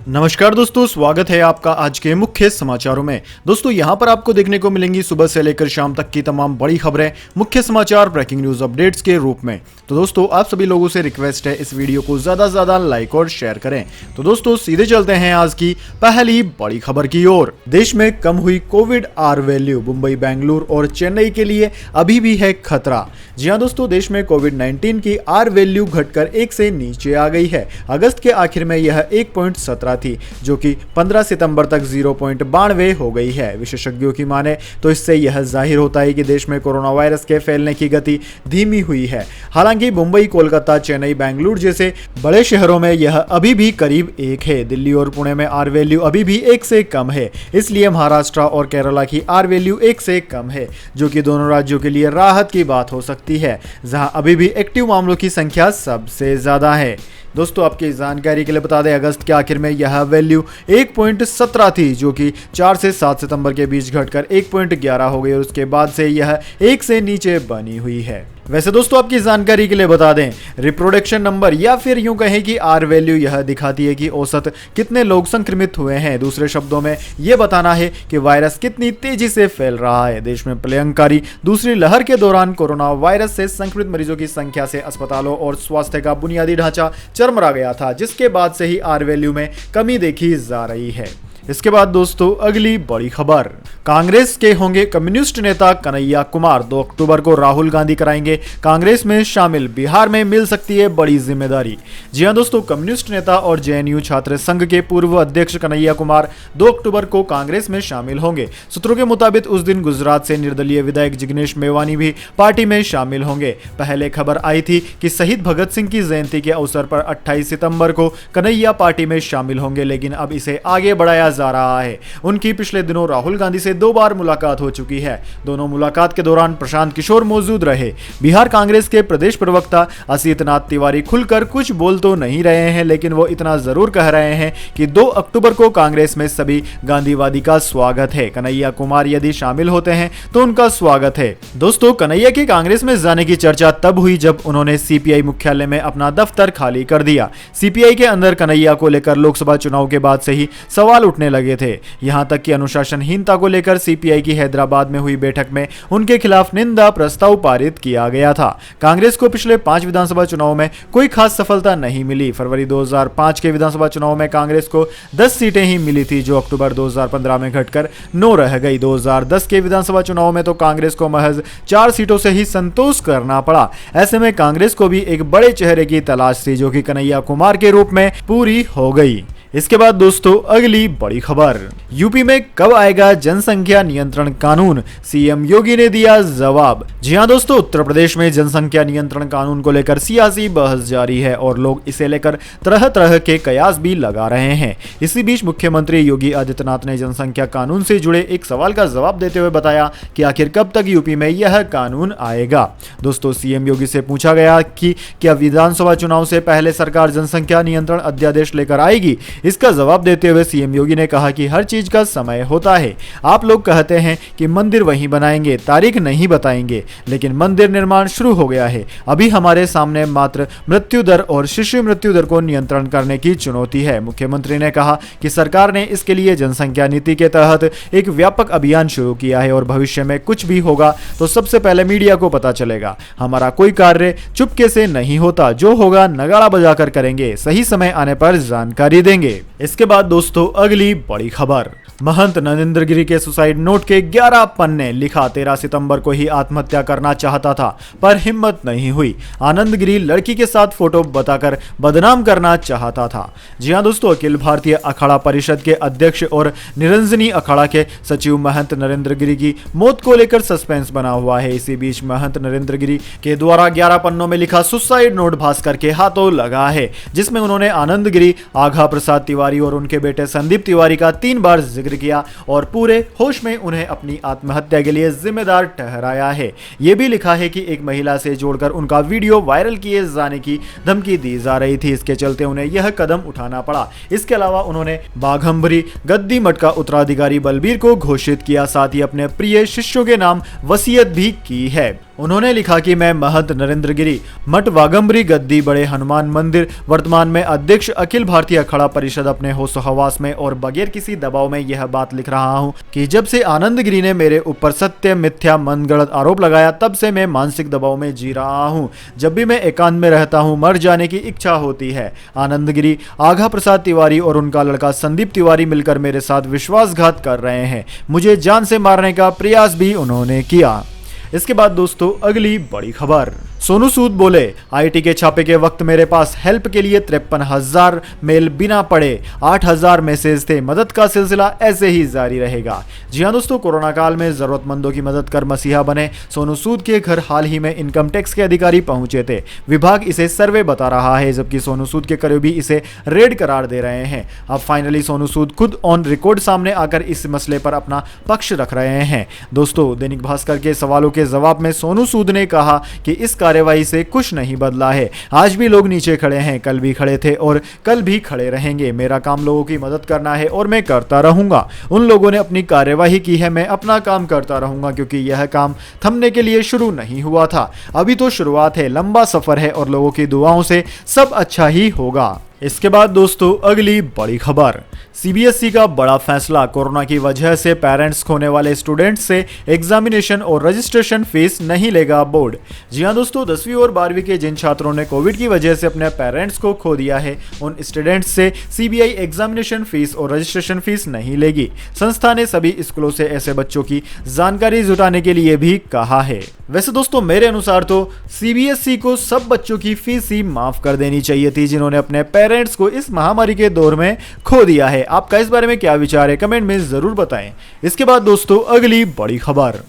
नमस्कार दोस्तों, स्वागत है आपका आज के मुख्य समाचारों में। दोस्तों यहां पर आपको देखने को मिलेंगी सुबह से लेकर शाम तक की तमाम बड़ी खबरें, मुख्य समाचार, ब्रेकिंग न्यूज अपडेट्स के रूप में। तो दोस्तों आप सभी लोगों से रिक्वेस्ट है इस वीडियो को ज्यादा से ज्यादा लाइक और शेयर करें। तो दोस्तों सीधे चलते हैं आज की पहली बड़ी खबर की ओर। देश में कम हुई covid R value Mumbai, Bengaluru और चेन्नई के लिए अभी भी है खतरा। जी हां दोस्तों, देश में कोविड-19 की आर वैल्यू घटकर 1 से नीचे आ गई है। अगस्त के आखिर में यह 1.17 थी, जो कि 15 सितंबर तक 0.92 हो गई है। विशेषज्ञों की माने तो इससे यह जाहिर होता है कि देश में कोरोना वायरस के फैलने की गति धीमी हुई है। हालांकि मुंबई, कोलकाता, चेन्नई, बेंगलुरु जैसे बड़े शहरों में यह अभी भी करीब 1 है। दिल्ली और पुणे में आर वैल्यू अभी भी 1 से कम है। इसलिए महाराष्ट्र और केरला की आर वैल्यू 1 से कम है, जो कि दोनों राज्यों के लिए राहत की बात हो सकती है, जहां अभी भी एक्टिव मामलों की संख्या सबसे ज्यादा है। दोस्तों आपकी जानकारी के लिए बता दें, अगस्त के आखिर में यह वैल्यू 1.17 थी, जो कि 4 से 7 सितंबर के बीच घटकर 1.11 हो गई और उसके बाद से यह 1 से नीचे बनी हुई है। वैसे दोस्तों आपकी जानकारी के लिए बता दें, रिप्रोडक्शन नंबर या फिर यूं कहें कि आर वैल्यू यह दिखाती है कि औसत कितने लोग संक्रमित हुए हैं। दूसरे शब्दों में यह बताना है कि वायरस कितनी तेजी से फैल रहा है। देश में प्रलयंकारी दूसरी लहर के दौरान कोरोना वायरस से संक्रमित मरीजों की संख्या से अस्पतालों और स्वास्थ्य का बुनियादी ढांचा चरमरा गया था, जिसके बाद से ही आर वैल्यू में कमी देखी जा रही है। इसके बाद दोस्तों अगली बड़ी खबर, कांग्रेस के होंगे कम्युनिस्ट नेता कन्हैया कुमार। 2 अक्टूबर को राहुल गांधी कराएंगे कांग्रेस में शामिल, बिहार में मिल सकती है बड़ी जिम्मेदारी। जी हां दोस्तों, कम्युनिस्ट नेता और जेएनयू छात्र संघ के पूर्व अध्यक्ष कन्हैया कुमार 2 अक्टूबर को कांग्रेस में शामिल होंगे। सूत्रों के मुताबिक उस दिन गुजरात से निर्दलीय विधायक जिग्नेश मेवानी भी पार्टी में शामिल होंगे। पहले खबर आई थी कि शहीद भगत सिंह की जयंती के अवसर पर 28 सितंबर को कन्हैया पार्टी में शामिल होंगे, लेकिन अब इसे आगे बढ़ाया जा रहा है। उनकी पिछले दिनों राहुल गांधी से 2 बार मुलाकात हो चुकी है। दोनों मुलाकात के दौरान प्रशांत किशोर मौजूद रहे। बिहार कांग्रेस के प्रदेश प्रवक्ता असीत नाथ तिवारी खुलकर कुछ बोल तो नहीं रहे हैं, लेकिन वो इतना जरूर कह रहे हैं कि 2 अक्टूबर को कांग्रेस में सभी गांधीवादी का स्वागत है। कन्हैया कुमार यदि शामिल होते हैं तो उनका स्वागत है। दोस्तों कन्हैया के कांग्रेस में जाने की चर्चा तब हुई जब उन्होंने सीपीआई मुख्यालय में अपना दफ्तर खाली कर दिया। सीपीआई के अंदर कन्हैया को लेकर लोकसभा चुनाव के बाद से ही सवाल उठने लगे थे। यहां तक कि अनुशासनहीनता को लेकर सीपीआई की हैदराबाद में हुई बैठक में उनके खिलाफ निंदा प्रस्ताव पारित किया गया था। कांग्रेस को पिछले 5 विधानसभा चुनाव में कोई खास सफलता नहीं मिली। फरवरी 2005 के विधानसभा चुनाव में कांग्रेस को 10 सीटें ही मिली थी, जो अक्टूबर 2015 में घटकर 9 रह गई। 2010 के विधानसभा चुनाव में तो कांग्रेस को महज 4 सीटों से ही संतोष करना पड़ा। ऐसे में कांग्रेस को भी एक बड़े चेहरे की तलाश थी, जो कि कन्हैया कुमार के रूप में पूरी हो गई। इसके बाद दोस्तों अगली बड़ी खबर, यूपी में कब आएगा जनसंख्या नियंत्रण कानून, सीएम योगी ने दिया जवाब। जी हां दोस्तों, उत्तर प्रदेश में जनसंख्या नियंत्रण कानून को लेकर सियासी बहस जारी है और लोग इसे लेकर तरह तरह के कयास भी लगा रहे हैं। इसी बीच मुख्यमंत्री योगी आदित्यनाथ ने जनसंख्या कानून से जुड़े एक सवाल का जवाब देते हुए बताया कि आखिर कब तक यूपी में यह कानून आएगा। दोस्तों सीएम योगी से पूछा गया कि क्या विधानसभा चुनाव से पहले सरकार जनसंख्या नियंत्रण अध्यादेश लेकर आएगी। इसका जवाब देते हुए सीएम योगी ने कहा कि हर चीज का समय होता है। आप लोग कहते हैं कि मंदिर वहीं बनाएंगे, तारीख नहीं बताएंगे, लेकिन मंदिर निर्माण शुरू हो गया है। अभी हमारे सामने मात्र मृत्यु दर और शिशु मृत्यु दर को नियंत्रण करने की चुनौती है। मुख्यमंत्री ने कहा कि सरकार ने इसके लिए जनसंख्या नीति के तहत एक व्यापक अभियान शुरू किया है और भविष्य में कुछ भी होगा तो सबसे पहले मीडिया को पता चलेगा। हमारा कोई कार्य चुपके से नहीं होता, जो होगा नगाड़ा बजाकर करेंगे, सही समय आने पर जानकारी देंगे। इसके बाद दोस्तों अगली बड़ी खबर, महंत नरेंद्र गिरी के सुसाइड नोट के 11 पन्ने, लिखा 13 सितंबर को ही आत्महत्या करना चाहता था पर हिम्मत नहीं हुई। आनंद गिरी लड़की के साथ फोटो बताकर बदनाम करना चाहता था। जी हां दोस्तों, अखिल भारतीय अखाड़ा परिषद के अध्यक्ष और निरंजनी अखाड़ा के सचिव महंत नरेंद्र गिरी की मौत को लेकर सस्पेंस बना हुआ है। इसी बीच महंत नरेंद्र गिरी के द्वारा 11 पन्नों में लिखा सुसाइड नोट भास्कर के हाथों लगा है, जिसमें उन्होंने आनंद गिरी, आघा प्रसाद तिवारी और उनके बेटे संदीप तिवारी का 3 बार जिक्र किया और पूरे होश में उन्हें अपनी आत्महत्या के लिए जिम्मेदार ठहराया है। यह भी लिखा है कि एक महिला से जोड़कर उनका वीडियो वायरल किए जाने की धमकी दी जा रही थी, इसके चलते उन्हें यह कदम उठाना पड़ा। इसके अलावा उन्होंने बाघंबरी गद्दी मठ का उत्तराधिकारी बलबीर को घोषित किया, साथ ही अपने प्रिय शिष्यों के नाम वसीयत भी की है। उन्होंने लिखा कि मैं महंत नरेंद्र गिरी, मठ वागम्बरी गद्दी बड़े हनुमान मंदिर, वर्तमान में अध्यक्ष अखिल भारतीय अखाड़ा परिषद, अपने होश हवास में और बगैर किसी दबाव में यह बात लिख रहा हूं कि जब से आनंद गिरी ने मेरे ऊपर सत्य मिथ्या मनगढ़ंत आरोप लगाया तब से मैं मानसिक दबाव में जी रहा हूं। जब भी मैं एकांत में रहता हूं मर जाने की इच्छा होती है। आनंद गिरी, आघा प्रसाद तिवारी और उनका लड़का संदीप तिवारी मिलकर मेरे साथ विश्वासघात कर रहे हैं। मुझे जान से मारने का प्रयास भी उन्होंने किया। इसके बाद दोस्तों अगली बड़ी खबर, सोनू सूद बोले आईटी के छापे के वक्त मेरे पास हेल्प के लिए 53,000 मेल बिना पढ़े 8,000 मैसेज थे। मदद का सिलसिला ऐसे ही जारी रहेगा। जी हां दोस्तों, कोरोना काल में जरूरतमंदों की मदद कर मसीहा बने सोनू सूद के घर हाल ही में इनकम टैक्स के अधिकारी पहुंचे थे। विभाग इसे सर्वे बता रहा है, जबकि सोनू सूद के करीबी इसे रेड करार दे रहे हैं। अब फाइनली सोनू सूद खुद ऑन रिकॉर्ड सामने आकर इस मसले पर अपना पक्ष रख रहे हैं। दोस्तों, दैनिक भास्कर के सवालों के जवाब में सोनू सूद ने कहा कि इस कार्यवाही से कुछ नहीं बदला है। आज भी लोग नीचे खड़े हैं, कल भी खड़े थे और कल भी खड़े रहेंगे। मेरा काम लोगों की मदद करना है और मैं करता रहूंगा। उन लोगों ने अपनी कार्यवाही की है, मैं अपना काम करता रहूंगा, क्योंकि यह काम थमने के लिए शुरू नहीं हुआ था। अभी तो शुरुआत है, लंबा सफर है और लोगों की दुआओं से सब अच्छा ही होगा। इसके बाद दोस्तों अगली बड़ी खबर, सीबीएसई का बड़ा फैसला, कोरोना की वजह से पेरेंट्स खोने वाले स्टूडेंट्स से एग्जामिनेशन और रजिस्ट्रेशन फीस नहीं लेगा बोर्ड। जी हां दोस्तों, 10वीं और 12वीं के जिन छात्रों ने कोविड की वजह से अपने पेरेंट्स को खो दिया है उन स्टूडेंट्स से सीबीआई एग्जामिनेशन फीस और रजिस्ट्रेशन फीस नहीं लेगी। संस्था ने सभी स्कूलों से ऐसे बच्चों की जानकारी जुटाने के लिए भी कहा है। वैसे दोस्तों मेरे अनुसार तो सीबीएसई को सब बच्चों की फीस ही माफ कर देनी चाहिए थी जिन्होंने अपने पेरेंट्स को इस महामारी के दौर में खो दिया है। आपका इस बारे में क्या विचार है, कमेंट में जरूर बताएं। इसके बाद दोस्तों अगली बड़ी खबर,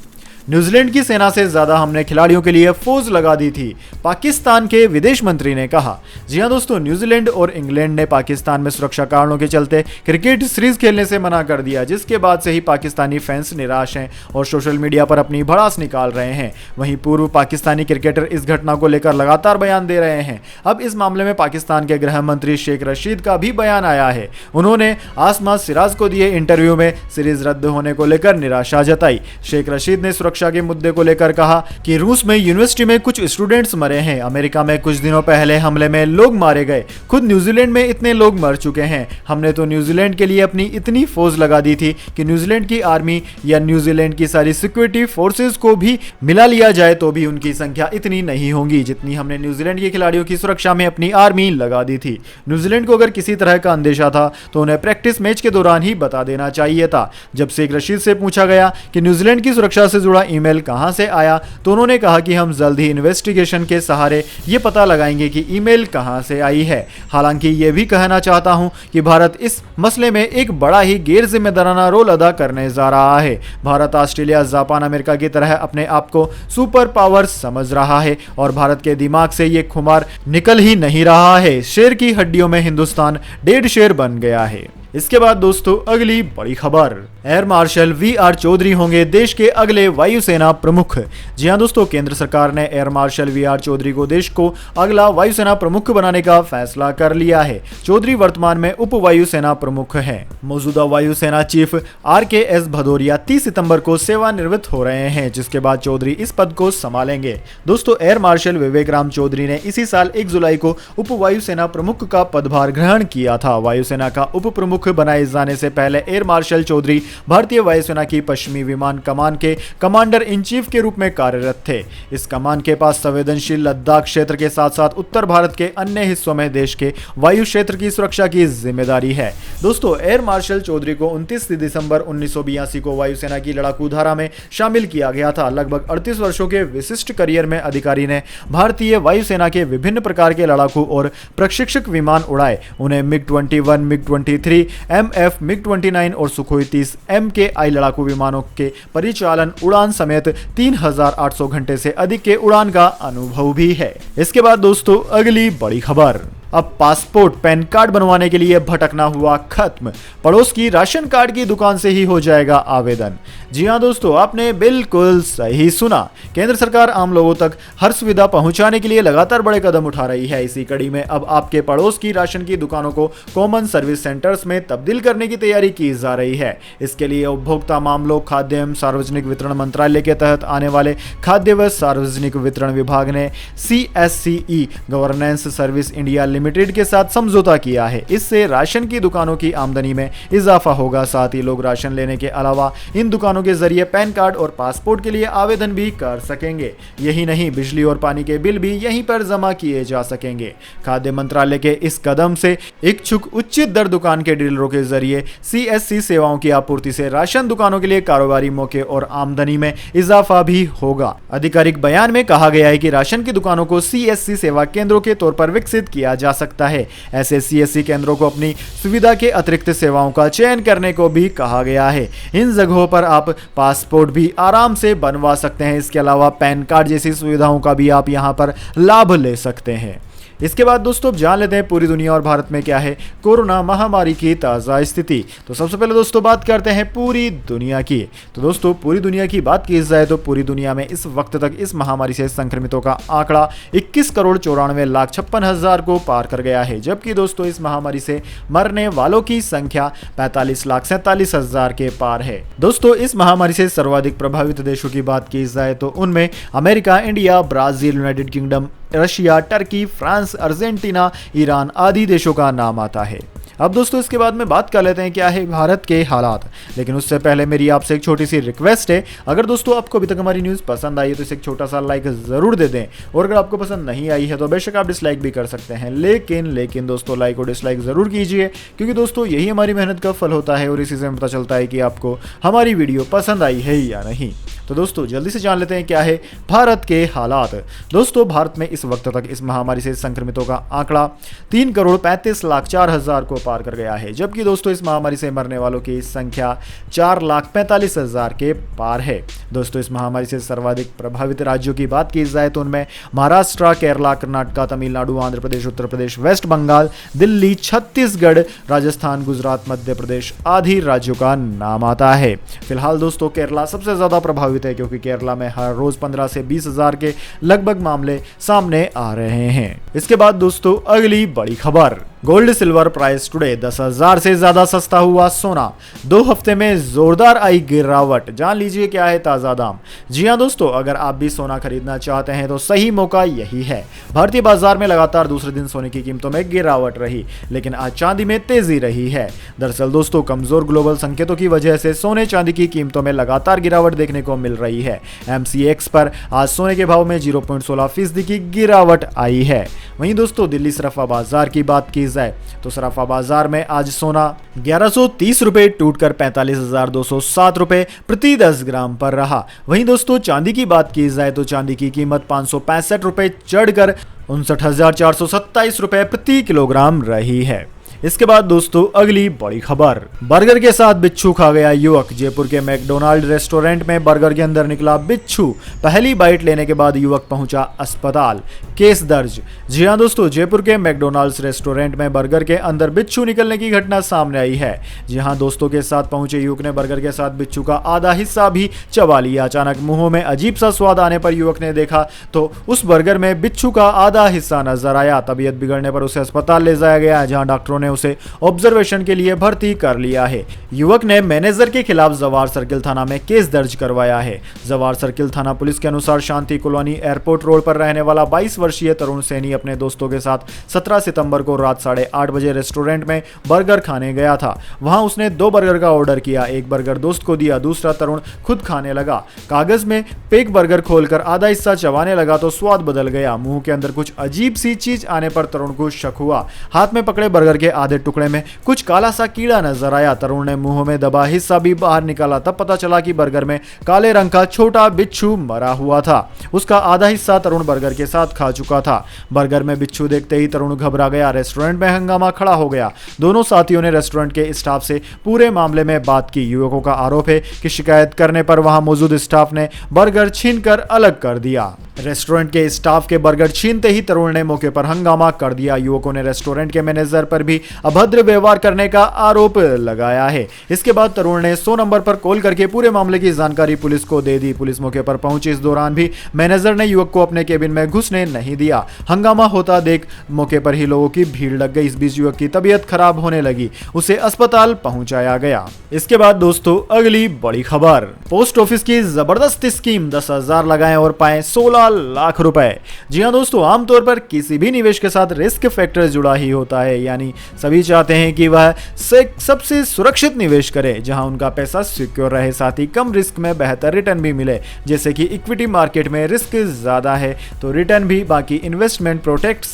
न्यूजीलैंड की सेना से ज्यादा हमने खिलाड़ियों के लिए फौज लगा दी थी, पाकिस्तान के विदेश मंत्री ने कहा। जी हां दोस्तों, न्यूजीलैंड और इंग्लैंड ने पाकिस्तान में सुरक्षा कारणों के चलते क्रिकेट सीरीज खेलने से मना कर दिया, जिसके बाद से ही पाकिस्तानी फैंस निराश हैं और सोशल मीडिया पर अपनी भड़ास निकाल रहे हैं। वहीं पूर्व पाकिस्तानी क्रिकेटर इस घटना को लेकर लगातार बयान दे रहे हैं। अब इस मामले में पाकिस्तान के गृह मंत्री शेख रशीद का भी बयान आया है। उन्होंने आसमा सिराज को दिए इंटरव्यू में सीरीज रद्द होने को लेकर निराशा जताई। शेख रशीद ने सुरक्षा के मुद्दे को लेकर कहा कि रूस में यूनिवर्सिटी में कुछ स्टूडेंट्स मरे हैं, अमेरिका में कुछ दिनों पहले हमले में लोग मारे गए, खुद न्यूजीलैंड में इतने लोग मर चुके हैं। हमने तो न्यूजीलैंड के लिए अपनी इतनी फौज लगा दी थी कि न्यूजीलैंड की आर्मी या न्यूजीलैंड की सारी सिक्योरिटी फोर्सेस को भी मिला लिया जाए तो भी उनकी संख्या इतनी नहीं होगी जितनी हमने न्यूजीलैंड के खिलाड़ियों की सुरक्षा में अपनी आर्मी लगा दी थी। न्यूजीलैंड को अगर किसी तरह का अंदेशा था तो उन्हें प्रैक्टिस मैच के दौरान ही बता देना चाहिए था। जब शेख रशीद से पूछा गया कि न्यूजीलैंड की सुरक्षा से जुड़ा ईमेल कहां से आया तो उन्होंने कहा कि हम जल्द ही इन्वेस्टिगेशन के सहारे ये पता लगाएंगे कि ईमेल कहां से आई है। हालांकि ये भी कहना चाहता हूं कि भारत इस मसले में एक बड़ा ही गैर जिम्मेदाराना रोल अदा करने जा रहा है। भारत ऑस्ट्रेलिया, जापान, अमेरिका की तरह अपने आप को सुपर पावर समझ रहा है और भारत के दिमाग से ये खुमार निकल ही नहीं रहा है। शेर की हड्डियों में हिंदुस्तान 1.5 शेर बन गया है। इसके बाद दोस्तों अगली बड़ी खबर, एयर मार्शल वी.आर. चौधरी होंगे देश के अगले वायुसेना प्रमुख। जी हां दोस्तों, केंद्र सरकार ने एयर मार्शल वी.आर. चौधरी को देश को अगला वायुसेना प्रमुख बनाने का फैसला कर लिया है। चौधरी वर्तमान में उप वायुसेना प्रमुख हैं। मौजूदा वायुसेना चीफ R.K.S. भदौरिया 30 सितंबर को सेवानिवृत्त हो रहे हैं, जिसके बाद चौधरी इस पद को संभालेंगे। दोस्तों, एयर मार्शल विवेक राम चौधरी ने इसी साल 1 जुलाई को उप वायुसेना प्रमुख का पदभार ग्रहण किया था। वायुसेना का उप प्रमुख बनाए जाने से पहले एयर मार्शल चौधरी भारतीय वायुसेना की पश्चिमी विमान कमान के कमांडर इन चीफ के रूप में कार्यरत थे। इस कमान के पास संवेदनशील लद्दाख क्षेत्र के साथ साथ उत्तर भारत के अन्य हिस्सों में देश के वायु क्षेत्र की सुरक्षा की जिम्मेदारी है। दोस्तों, एयर मार्शल चौधरी को 29 दिसंबर 1982 को वायुसेना की लड़ाकू धारा में शामिल किया गया था। लगभग 38 वर्षों के विशिष्ट करियर में अधिकारी ने भारतीय वायुसेना के विभिन्न प्रकार के लड़ाकू और प्रशिक्षक विमान उड़ाए। उन्हें मिग-21, मिग-23, MF, मिग-29 और सुखोई 30 MKI लड़ाकू विमानों के परिचालन, उड़ान समेत 3800 घंटे से अधिक के उड़ान का अनुभव भी है। इसके बाद दोस्तों अगली बड़ी खबर, अब पासपोर्ट पैन कार्ड बनवाने के लिए भटकना हुआ खत्म। पड़ोस की राशन कार्ड की दुकान से ही हो जाएगा आवेदन। जी हां दोस्तों, आपने बिल्कुल सही सुना। केंद्र सरकार आम लोगों तक हर सुविधा पहुंचाने के लिए लगातार बड़े कदम उठा रही है। इसी कड़ी में अब आपके पड़ोस की राशन की दुकानों को कॉमन सर्विस सेंटर्स में तब्दील करने की तैयारी की जा रही है। इसके लिए उपभोक्ता मामलों, खाद्य एवं सार्वजनिक वितरण मंत्रालय के तहत आने वाले खाद्य व सार्वजनिक वितरण विभाग ने CSCE governance service India limited के साथ समझौता किया है। इससे राशन की दुकानों की आमदनी में इजाफा होगा। साथ ही लोग राशन लेने के अलावा इन दुकानों के जरिए पैन कार्ड और पासपोर्ट के लिए आवेदन भी कर सकेंगे। यही नहीं, बिजली और पानी के बिल भी यहीं पर जमा किए जा सकेंगे। खाद्य मंत्रालय के इस कदम से इच्छुक उचित दर दुकान के डीलरों के जरिए CSC सेवाओं की आपूर्ति से राशन दुकानों के लिए कारोबारी मौके और आमदनी में इजाफा भी होगा। आधिकारिक बयान में कहा गया है कि राशन की दुकानों को CSC सेवा केंद्रों के तौर पर विकसित किया जा सकता है। ऐसे CSC केंद्रों को अपनी सुविधा के अतिरिक्त सेवाओं का चयन करने को भी कहा गया है। इन जगहों पर आप पासपोर्ट भी आराम से बनवा सकते हैं। इसके अलावा पैन कार्ड जैसी सुविधाओं का भी आप यहां पर लाभ ले सकते हैं। इसके बाद दोस्तों जान लेते हैं पूरी दुनिया और भारत में क्या है कोरोना महामारी की ताज़ा स्थिति। तो सबसे पहले दोस्तों बात करते हैं पूरी दुनिया की। तो दोस्तों पूरी दुनिया की बात की जाए तो पूरी दुनिया में इस वक्त तक इस महामारी से संक्रमितों का आंकड़ा 21,94,56,000 को पार कर गया है। जबकि दोस्तों इस महामारी से मरने वालों की संख्या 45,47,000 के पार है। दोस्तों इस महामारी से सर्वाधिक प्रभावित देशों की बात की जाए तो उनमें America, India, Brazil, United kingdom, Russia, Turkey, France, Argentina, Iran आदि देशों का नाम आता है। अब दोस्तों इसके बाद में बात कर लेते हैं क्या है भारत के हालात। लेकिन उससे पहले मेरी आपसे एक छोटी सी रिक्वेस्ट है, अगर दोस्तों आपको अभी तक हमारी न्यूज़ पसंद आई है तो इसे एक छोटा सा लाइक ज़रूर दे दें। और अगर आपको पसंद नहीं आई है तो बेशक आप डिसलाइक भी कर सकते हैं। लेकिन दोस्तों लाइक और डिसलाइक ज़रूर कीजिए, क्योंकि दोस्तों यही हमारी मेहनत का फल होता है और इसी से पता चलता है कि आपको हमारी वीडियो पसंद आई है या नहीं। तो दोस्तों जल्दी से जान लेते हैं क्या है भारत के हालात। दोस्तों भारत में इस वक्त तक इस महामारी से संक्रमितों का आंकड़ा 3,35,04,000 को पार कर गया है। जबकि दोस्तों इस महामारी से मरने वालों की संख्या 4,45,000 के पार है। दोस्तों इस महामारी से सर्वाधिक प्रभावित राज्यों की बात की जाए तो उनमें महाराष्ट्र, केरला, कर्नाटक, तमिलनाडु, आंध्र प्रदेश, उत्तर प्रदेश, वेस्ट बंगाल, दिल्ली, छत्तीसगढ़, राजस्थान, गुजरात, मध्य प्रदेश आदि राज्यों का नाम आता है। फिलहाल दोस्तों केरला सबसे ज्यादा प्रभावित है, क्योंकि केरला में हर रोज 15 से 20,000 के लगभग मामले सामने आ रहे हैं। इसके बाद दोस्तों अगली बड़ी खबर, गोल्ड सिल्वर प्राइस टुडे 10,000 से ज्यादा सस्ता हुआ सोना। 2 हफ्ते में जोरदार आई गिरावट, जान लीजिए क्या है ताजा दाम। जी हां दोस्तों, अगर आप भी सोना खरीदना चाहते हैं तो सही मौका यही है। भारतीय बाजार में लगातार दूसरे दिन सोने की कीमतों में गिरावट रही, लेकिन आज चांदी में तेजी रही है। दरअसल दोस्तों कमजोर ग्लोबल संकेतों की वजह से सोने चांदी की कीमतों में लगातार गिरावट देखने को मिल रही है। MCX पर आज सोने के भाव में 0.16% की गिरावट आई है। वहीं दोस्तों दिल्ली सराफा बाजार की बात की जाए तो सराफा बाजार में आज सोना 1130 रुपए टूटकर 45,207 रुपए प्रति 10 ग्राम पर रहा। वहीं दोस्तों चांदी की बात की जाए तो चांदी की कीमत 565 रुपए चढ़कर 59,427 रुपए प्रति किलोग्राम रही है। इसके बाद दोस्तों अगली बड़ी खबर, बर्गर के साथ बिच्छू खा गया युवक। जयपुर के मैकडोनाल्ड रेस्टोरेंट में बर्गर के अंदर निकला बिच्छू। पहली बाइट लेने के बाद युवक पहुंचा अस्पताल, केस दर्ज। जी हां दोस्तों, जयपुर के मैकडोनाल्ड्स रेस्टोरेंट में बर्गर के अंदर बिच्छू निकलने की घटना सामने आई है। जी हां, दोस्तों के साथ पहुंचे युवक ने बर्गर के साथ बिच्छू का आधा हिस्सा भी चबा लिया। अचानक मुंह में अजीब सा स्वाद आने पर युवक ने देखा तो उस बर्गर में बिच्छू का आधा हिस्सा नजर आया। तबीयत बिगड़ने पर उसे अस्पताल ले जाया गया, जहां डॉक्टरों ने उसे ऑब्जर्वेशन के लिए भर्ती कर लिया है। युवक ने मैनेजर के खिलाफ जवार सर्किल थाना में केस दर्ज करवाया है। जवार सर्किल थाना पुलिस के अनुसार शांति कॉलोनी एयरपोर्ट रोड पर रहने वाला 22 वर्षीय तरुण सैनी अपने दोस्तों के साथ 17 सितंबर को रात 8:30 बजे रेस्टोरेंट में बर्गर खाने गया था। वहां उसने 2 बर्गर का ऑर्डर किया, एक बर्गर दोस्त को दिया, दूसरा तरुण खुद खाने लगा। कागज में पैक बर्गर खोलकर आधा हिस्सा चबाने लगा तो स्वाद बदल गया। मुंह के अंदर कुछ अजीब सी चीज आने पर तरुण को शक हुआ। हाथ में पकड़े बर्गर के आधे टुकड़े में कुछ काला सा कीड़ा नजर आया। तरुण ने मुंह में दबा हिस्सा भी बाहर निकाला, तब पता चला कि बर्गर में काले रंग का छोटा बिच्छू मरा हुआ था। उसका आधा हिस्सा तरुण बर्गर के साथ खा चुका था। बर्गर में बिच्छू देखते ही तरुण घबरा गया। रेस्टोरेंट में हंगामा खड़ा हो गया। दोनों साथियों ने रेस्टोरेंट के स्टाफ से पूरे मामले में बात की। युवकों का आरोप है कि शिकायत करने पर वहां मौजूद स्टाफ ने बर्गर छीनकर अलग कर दिया। रेस्टोरेंट के स्टाफ के बर्गर छीनते ही तरुण ने मौके पर हंगामा कर दिया। युवकों ने रेस्टोरेंट के मैनेजर पर भी अभद्र व्यवहार करने का आरोप लगाया है। इसके बाद तरुण ने 100 नंबर पर कॉल करके पूरे मामले की जानकारी पुलिस को दे दी। पुलिस मौके पर पहुंची। इस दौरान भी मैनेजर ने युवक को अपने केबिन में घुसने नहीं दिया। हंगामा होता देख मौके पर ही लोगों की भीड़ लग गई। इस बीच युवक की तबीयत खराब होने लगी, उसे अस्पताल पहुंचाया गया। इसके बाद दोस्तों अगली बड़ी खबर, पोस्ट ऑफिस की जबरदस्त स्कीम, 10,000 लगाएं और पाएं 16 लाख रुपए। जी हाँ दोस्तों, आमतौर पर किसी भी निवेश के साथ रिस्क फैक्टर जुड़ा ही होता है, यानी सभी चाहते हैं कि वह सबसे सुरक्षित निवेश करे जहां उनका पैसा सिक्योर रहे, साथ ही कम रिस्क में बेहतर रिटर्न भी मिले। जैसे कि इक्विटी मार्केट में रिस्क ज्यादा है तो रिटर्न भी बाकी इन्वेस्टमेंट प्रोडक्ट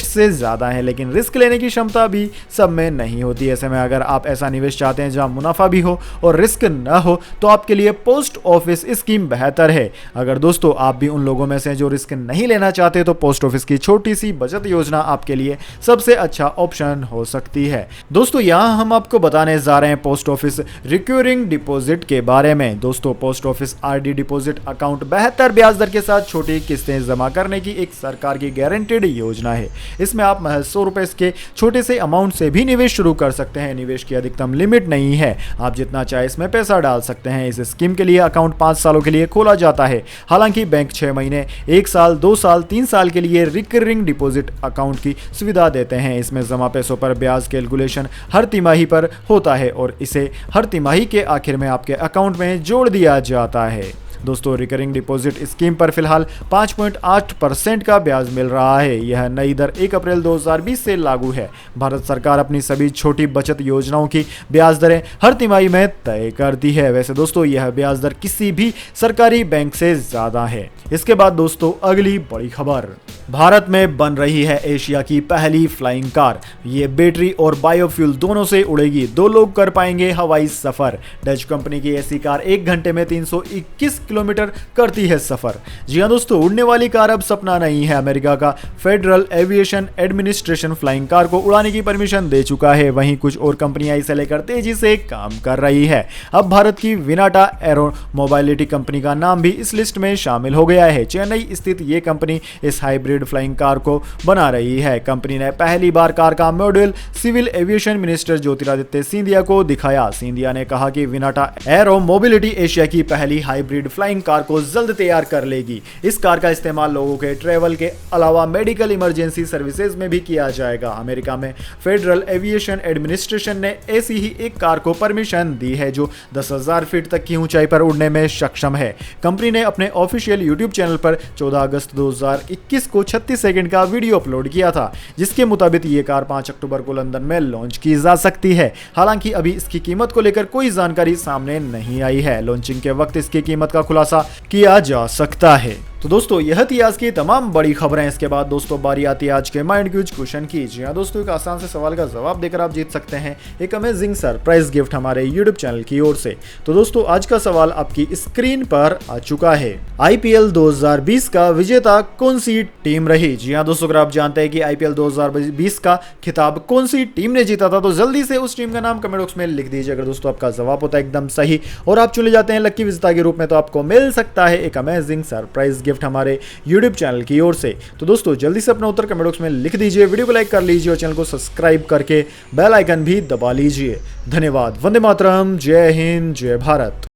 से ज्यादा है, लेकिन रिस्क लेने की क्षमता भी सब में नहीं होती। ऐसे में अगर आप ऐसा निवेश चाहते हैं जहां मुनाफा भी हो और रिस्क न हो तो आपके लिए पोस्ट ऑफिस स्कीम बेहतर है। अगर दोस्तों आप भी उन लोगों में से जो रिस्क नहीं लेना चाहते तो पोस्ट ऑफिस की छोटी सी बचत योजना आपके लिए सबसे अच्छा ऑप्शन हो सकती है। दोस्तों यहां हम आपको बताने जा रहे हैं पोस्ट ऑफिस रिकरिंग डिपॉजिट के बारे में। दोस्तों post office RD deposit account बेहतर ब्याज दर के साथ छोटी किस्तें जमा करने की एक सरकार की गारंटेड योजना है। इसमें आप महज 100 रुपए के छोटे से अमाउंट से भी निवेश शुरू कर सकते हैं। निवेश की अधिकतम लिमिट नहीं है, आप जितना चाहे इसमें पैसा डाल सकते हैं। इस स्कीम के लिए अकाउंट 5 सालों के लिए खोला जाता है। हालांकि बैंक 6 महीने, 1 साल, 2 साल, 3 साल के लिए रिकरिंग डिपॉजिट अकाउंट की सुविधा देते हैं। इसमें जमा पैसों पर ब्याज कैलकुलेशन हर तिमाही पर होता है और इसे हर तिमाही के आखिर में आपके अकाउंट में जोड़ दिया जाता है। दोस्तों रिकरिंग डिपॉजिट स्कीम पर फिलहाल 5.8% का ब्याज मिल रहा है। यह नई दर 1 अप्रैल 2020 से लागू है। भारत सरकार अपनी सभी छोटी बचत योजनाओं की ब्याज दरें हर तिमाही में तय करती है। वैसे दोस्तों यह ब्याज दर किसी भी सरकारी बैंक से ज्यादा है। इसके बाद दोस्तों अगली बड़ी खबर, भारत में बन रही है एशिया की पहली फ्लाइंग कार। ये बैटरी और बायोफ्यूल दोनों से उड़ेगी, 2 लोग कर पाएंगे हवाई सफर। डच कंपनी की ऐसी कार 1 घंटे में 321 किलोमीटर करती है सफर। जी हाँ दोस्तों, उड़ने वाली कार अब सपना नहीं है। अमेरिका का federal aviation administration flying car को उड़ाने की परमिशन दे चुका है। वहीं कुछ और कंपनियां इसे लेकर तेजी से काम कर रही है। अब भारत की विनाटा एरो मोबाइलिटी कंपनी का नाम भी इस लिस्ट में शामिल हो गया है। चेन्नई स्थित ये कंपनी इस हाइब्रिड फ्लाइंग कार को बना रही है। कंपनी ने पहली बार कार का model civil aviation minister Jyotiraditya Scindia को दिखाया। सिंधिया ने कहा कि विनाटा एरो मोबिलिटी एशिया की पहली हाइब्रिड फ्लाइंग कार को जल्द तैयार कर लेगी। इस कार का इस्तेमाल लोगों के ट्रैवल के अलावा मेडिकल इमरजेंसी सर्विसेज में भी किया जाएगा। अमेरिका में फेडरल एविएशन एडमिनिस्ट्रेशन ने ऐसी ही एक कार को परमिशन दी है जो 10,000 फीट तक की ऊंचाई पर उड़ने में सक्षम है। कंपनी ने अपने ऑफिशियल यूट्यूब चैनल पर 14 अगस्त 2021 को 36 सेकंड का वीडियो अपलोड किया था, जिसके मुताबिक ये कार 5 अक्टूबर को लंदन में लॉन्च की जा सकती है। हालांकि अभी इसकी कीमत को लेकर कोई जानकारी सामने नहीं आई है। लॉन्चिंग के वक्त इसकी कीमत का खुलासा किया जा सकता है। तो दोस्तों यह थी आज की तमाम बड़ी खबरें। इसके बाद दोस्तों बारी आती है आज के माइंड क्यूज क्वेश्चन की। जी हाँ दोस्तों, एक आसान से सवाल का जवाब देकर आप जीत सकते हैं एक अमेजिंग सरप्राइज गिफ्ट हमारे यूट्यूब चैनल की ओर से। तो दोस्तों आज का सवाल आपकी स्क्रीन पर आ चुका है। आईपीएल 2020 का विजेता कौन सी टीम रही? जी हाँ दोस्तों, अगर आप जानते हैं कि आईपीएल 2020 का खिताब कौन सी टीम ने जीता था तो जल्दी से उस टीम का नाम कमेंट बॉक्स में लिख दीजिए। अगर दोस्तों आपका जवाब होता है एकदम सही और आप चुने जाते हैं लक्की विजेता के रूप में, तो आपको मिल सकता है एक अमेजिंग सरप्राइज गिफ्ट हमारे YouTube चैनल की ओर से। तो दोस्तों जल्दी से अपना उत्तर कमेंट बॉक्स में लिख दीजिए, वीडियो को लाइक कर लीजिए और चैनल को सब्सक्राइब करके बेल आइकन भी दबा लीजिए। धन्यवाद। वंदे मातरम। जय हिंद, जय भारत।